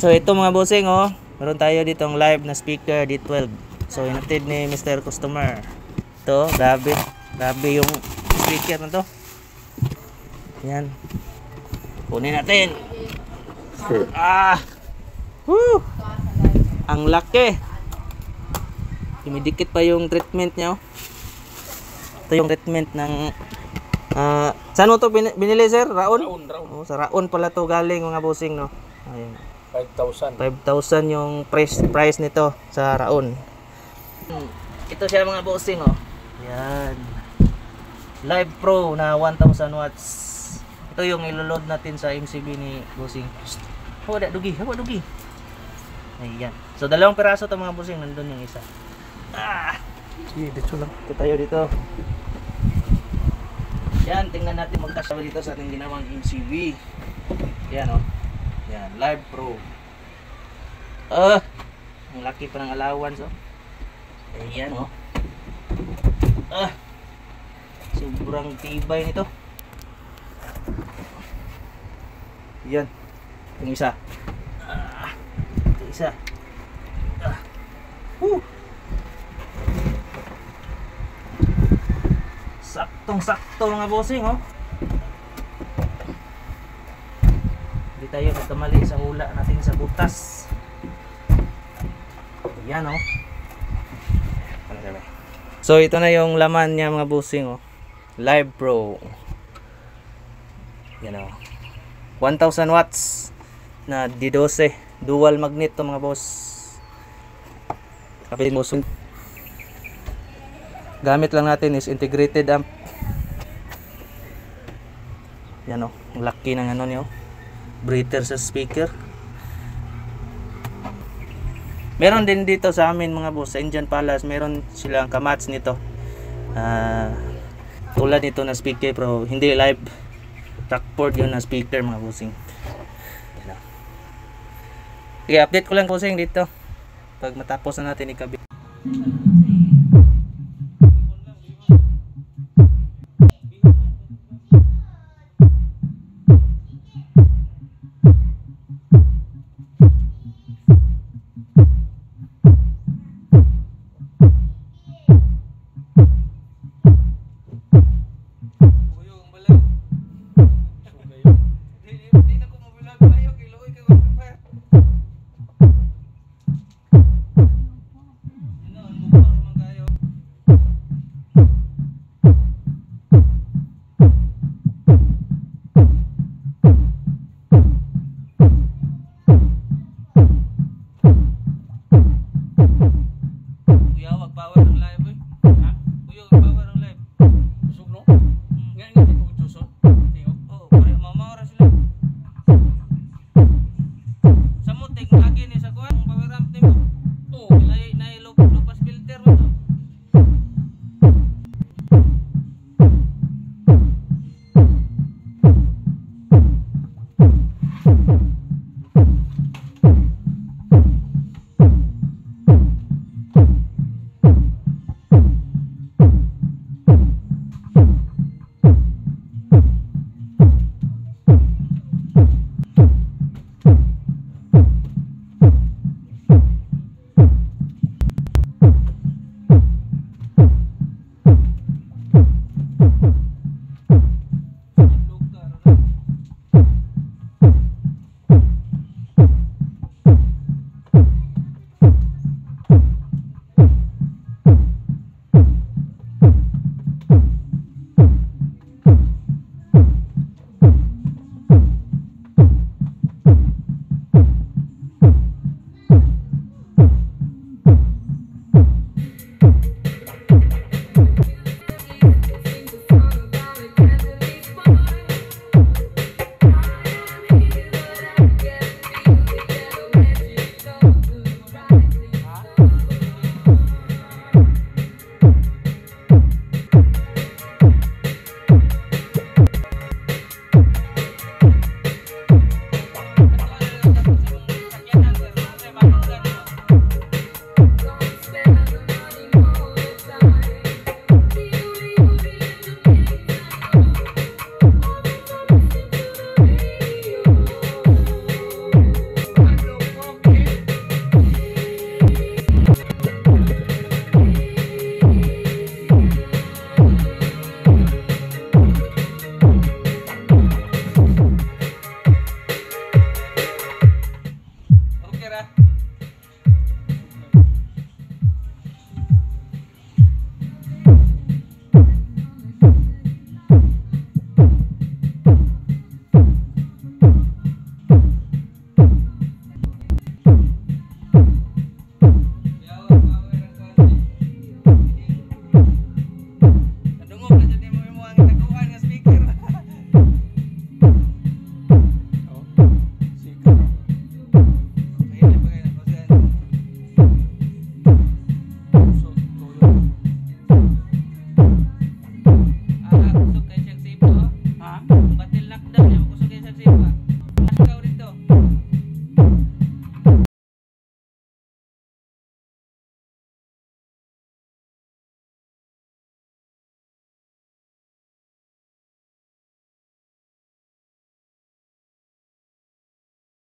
So ito mga bossing, oh, meron tayo ditong live na speaker D12. So inatid ni Mr. Customer. Ito, grabe yung speaker na to. Yan, kunin natin. Woo! Ang laki. Dumidikit pa yung treatment niya, oh. Ito yung treatment ng saan mo to binili, sir? Raon? Raon. Oh, sa Raon pala to galing mga bossing, no. Ayun. 5,000. 5,000 yung price nito sa Raon. Ito siya mga bossing, oh. Yan. Live Pro na 1,000 watts. Ito yung iloload natin sa MCB ni bossing. Hawa dugi. Ayan. So dalawang piraso to mga bossing, nandun yung isa. Sige, dito lang. Ito tayo dito. Yan, tingnan natin magkasama dito sa ating ginawang MCB. Yan, oh. Yan, Live Pro. Ang laki pa ng allowance, oh. Ayan, oh. Sobrang tibay nito. Yan. Yung isa. Ito isa. Saktong-sakto mga bossing, oh. Hindi tayo nagkamali sa hula natin sa butas. Yan, oh. So ito na yung laman niya mga bossing, oh. Live Pro. Yan, oh. 1,000 watts na D12 dual magnet to mga boss. Kapit mo, gamit lang natin is integrated amp. Yan, oh. Ang laki ng ano niyo, breather sa speaker. Meron din dito sa amin mga boss, sa Indian Palace, meron silang kamats nito. Tulad nito na speaker, pero hindi live. Trackport yun na speaker mga bossing. Okay, update ko lang bossing dito pag matapos na natin ikabit.